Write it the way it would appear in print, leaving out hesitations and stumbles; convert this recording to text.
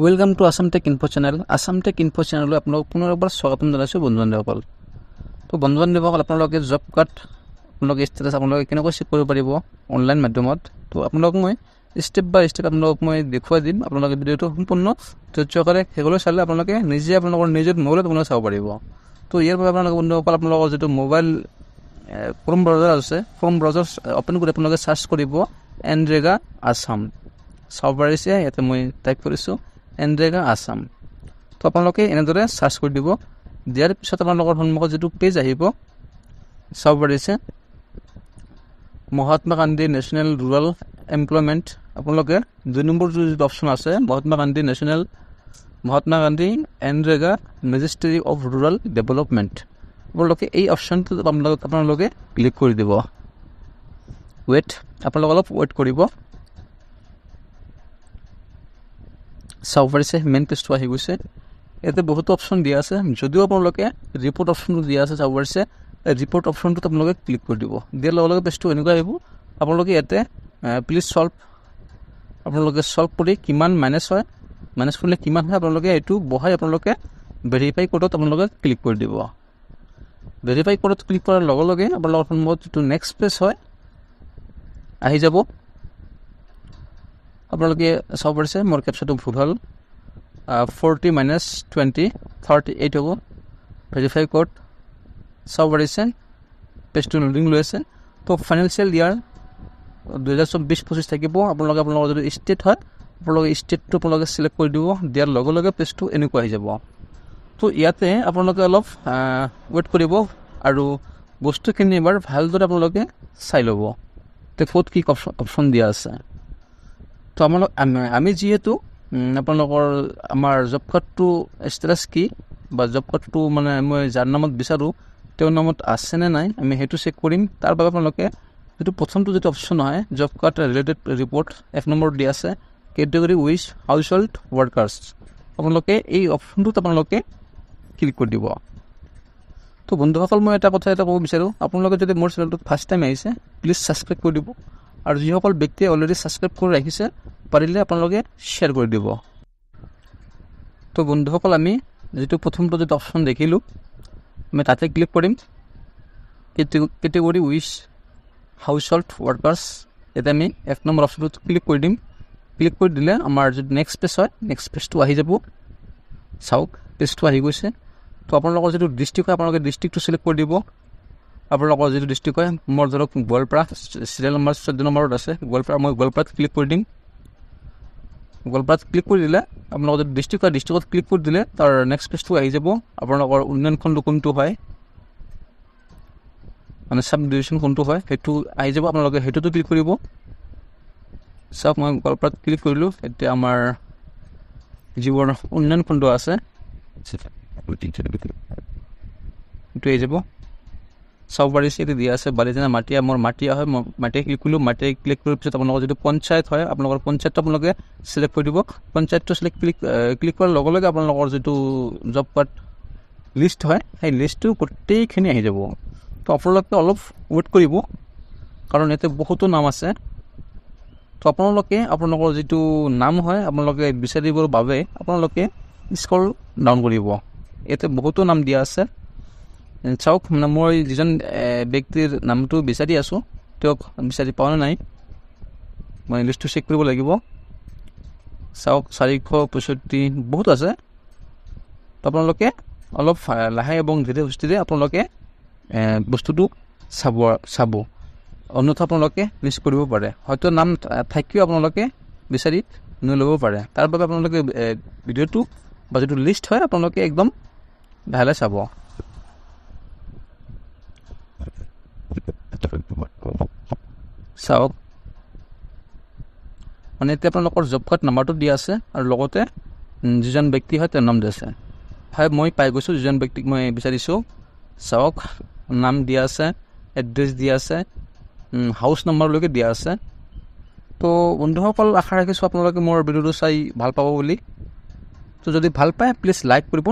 Welcome to Assam tech info channel. Assam tech info চেনেললৈ আপোনালোক পুনৰ এবাৰ স্বাগতম জনাইছোঁ বন্ধু-বান্ধৱসকল। তো বন্ধু-বান্ধৱসকল, আপোনালোকে জব কাৰ্ড আপোনালোকে ষ্টেটাছ আপোনালোকে কেনেকৈ চেক কৰিব পাৰিব অনলাইন মাধ্যমত। তো আপোনালোক মই ষ্টেপ বাই ষ্টেপ আপোনালোক মই দেখুৱাই দিম। আপোনালোকে ভিডিঅ'টো সম্পূৰ্ণ ধৈৰ্য্যৰে শেষলৈ চালে আপোনালোকে নিজে আপোনালোকৰ নিজৰ মোবাইলত আপোনালোকে চাব পাৰিব। তো ইয়াৰ বাবে আপোনালোকে বন্ধুসকল আপোনালোকৰ যিটো মোবাইল ক্ৰম ব্ৰাউজাৰ আছে, ক্ৰম ব্ৰাউজাৰ অ'পেন কৰি আপোনালোকে চাৰ্চ কৰিব এনৰেগা আসাম। চাব পাৰিছে, ইয়াতে মই টাইপ কৰিছোঁ এনৰেগা আসাম। তো আপোনালোকে এনেদৰে চাৰ্চ কৰি দিব। দিয়াৰ পিছত আপোনালোকৰ সন্মুখত যিটো পেজ আহিব চাব পাৰিছে Mahatma Gandhi national rural employment. আপোনালোকে 2 নম্বৰ যিটো অপশ্যন আছে Mahatma Gandhi NREGA ministry of rural development, আপোনালোকে এই অপশ্যনটোত আপোনালোকে ক্লিক কৰি দিব। আপোনালোকে অলপ ৱেইট কৰিব। চাব পাৰিছে মেইন পেজটো আহি গৈছে। ইয়াতে বহুতো অপশ্যন দিয়া আছে, যদিও আপোনালোকে ৰিপৰ্ট অপশ্যনটো দিয়া আছে চাব পাৰিছে। ৰিপৰ্ট অপশ্যনটোত আপোনালোকে ক্লিক কৰি দিব। দিয়াৰ লগে লগে পেজটো এনেকুৱা আহিব। আপোনালোকে ইয়াতে প্লিজ আপোনালোকে চল্ভ কৰি কিমান মাইনাছ হয়, মাইনাছ কৰিলে কিমান হয় আপোনালোকে এইটো বহাই আপোনালোকে ভেৰিফাই কোডত আপোনালোকে ক্লিক কৰি দিব। ভেৰিফাই কোডত ক্লিক কৰাৰ লগে লগে আপোনালোকৰ সন্মুখত যিটো নেক্সট পেজ হয় আহি যাব। আপোনালোকে চাব পাৰিছে মোৰ কেপচাৰটো ভুল হ'ল, 40 - 20 38 হ'ব। ভেৰিফাই কোড চাব পাৰিছে, পেজটো লোডিং লৈ আছে। তো ফাইনেন্সিয়েল ইয়াৰ 2024-25 থাকিব। আপোনালোকে আপোনালোকৰ যদি ষ্টেট হয় আপোনালোকে ষ্টেটটো আপোনালোকে চিলেক্ট কৰি দিব। দিয়াৰ লগে লগে পেজটো এনেকুৱা আহি যাব। তো ইয়াতে আপোনালোকে অলপ ৱেইট কৰিব আৰু বস্তুখিনি এবাৰ ভালদৰে আপোনালোকে চাই ল'ব তে ক'ত কি অপশ্যন দিয়া আছে। তো আমি যিহেতু আপোনালোকৰ আমাৰ জব কাৰ্ডটো ষ্টেটাছ কি বা জব কাৰ্ডটো মানে মই যাৰ নামত বিচাৰোঁ তেওঁৰ নামত আছেনে নাই আমি সেইটো চেক কৰিম। তাৰ বাবে আপোনালোকে যিটো প্ৰথমটো যিটো অপশ্যন হয় জব কাৰ্ড ৰিলেটেড ৰিপৰ্ট 1 নম্বৰত দিয়া আছে category wish house hold workers, আপোনালোকে এই অপশ্যনটোত আপোনালোকে ক্লিক কৰি দিব। তো বন্ধুসকল, মই এটা কথা ক'ব বিচাৰোঁ, আপোনালোকে যদি মোৰ চেনেলটোত ফাৰ্ষ্ট টাইম আহিছে প্লিজ ছাবস্ক্ৰাইব কৰি দিব। আৰু যিসকল ব্যক্তিয়ে অলৰেডি ছাবস্ক্ৰাইব কৰি ৰাখিছে পাৰিলে আপোনালোকে শ্বেয়াৰ কৰি দিব। তো বন্ধুসকল, আমি যিটো প্ৰথমটো যিটো অপশ্যন দেখিলোঁ আমি তাতে ক্লিক কৰিম category wish house hold workers. ইয়াতে আমি 1 নম্বৰ অপশ্যনটোত ক্লিক কৰি দিম। ক্লিক কৰি দিলে আমাৰ যিটো নেক্সট পেজ হয় নেক্সট পেজটো আহি যাব। চাওক পেজটো আহি গৈছে। তো আপোনালোকৰ যিটো ডিষ্ট্ৰিক্ট হয় আপোনালোকে ডিষ্ট্ৰিক্টটো চিলেক্ট কৰি দিব। আপোনালোকৰ যিটো ডিষ্ট্ৰিক্ট হয় মোৰ ধৰক গোৱালপাৰা, চিৰিয়েল নম্বৰ 14 নম্বৰত আছে গোৱালপাৰা, মই গোৱালপাৰাত ক্লিক কৰি দিম। গোৱালপাৰাত ক্লিক কৰি দিলে আপোনালোকৰ যদি ডিষ্ট্ৰিক্ট হয় ডিষ্ট্ৰিক্টত ক্লিক কৰি দিলে তাৰ নেক্সট পেজটো আহি যাব। আপোনালোকৰ উন্নয়নখণ্ড কোনটো হয় মানে চাব ডিভিশ্যন কোনটো হয় সেইটো আহি যাব, আপোনালোকে সেইটোতো ক্লিক কৰিব। চাওক মই গোৱালপাৰাত ক্লিক কৰিলোঁ। এতিয়া আমাৰ যিবোৰ উন্নয়নখণ্ড আছে সেইটো আহি যাব। চাব পাৰিছে এইটো দিয়া আছে বালিজানা মাটিয়া, মোৰ মাটিয়া হয়, মই মাটিয়া ক্লিক কৰিলোঁ। মাটিয়া ক্লিক কৰাৰ পিছত আপোনালোকৰ যিটো পঞ্চায়ত হয় আপোনালোকৰ পঞ্চায়তটো আপোনালোকে চিলেক্ট কৰি দিব। পঞ্চায়তটো ক্লিক কৰাৰ লগে লগে আপোনালোকৰ যিটো জব কাৰ্ড লিষ্ট হয় সেই লিষ্টটো গোটেইখিনি আহি যাব। তো আপোনালোকে অলপ ৱেইট কৰিব কাৰণ ইয়াতে বহুতো নাম আছে। তো আপোনালোকে আপোনালোকৰ যিটো নাম হয় আপোনালোকে বিচাৰিবৰ বাবে আপোনালোকে স্ক্ৰল ডাউন কৰিব। ইয়াতে বহুতো নাম দিয়া আছে। চাওক মানে মই যিজন ব্যক্তিৰ নামটো বিচাৰি আছোঁ তেওঁক বিচাৰি পোৱা নাই, মই লিষ্টটো চেক কৰিব লাগিব। চাওক 465 বহুত আছে। তো আপোনালোকে অলপ লাহে এবং ধীৰে সুস্থিৰে আপোনালোকে বস্তুটো চাব, অন্যথা আপোনালোকে লিষ্ট কৰিব পাৰে। হয়তো নাম থাকিও আপোনালোকে বিচাৰি নল'ব পাৰে। তাৰ বাবে আপোনালোকে ভিডিঅ'টো বা যিটো লিষ্ট হয় আপোনালোকে একদম ভালে চাব। চাওক মানে এতিয়া আপোনালোকৰ জব কাৰ্ড নাম্বাৰটো দিয়া আছে আৰু লগতে যিজন ব্যক্তি হয় তেওঁৰ নাম দিয়া আছে। হয় মই পাই গৈছোঁ যিজন ব্যক্তিক মই বিচাৰিছোঁ। চাওক নাম দিয়া আছে, এড্ৰেছ দিয়া আছে, হাউচ নাম্বাৰলৈকে দিয়া আছে। তো বন্ধুসকল, আশা ৰাখিছোঁ আপোনালোকে মোৰ ভিডিঅ'টো চাই ভাল পাব বুলি। তো যদি ভাল পায় প্লিজ লাইক কৰিব।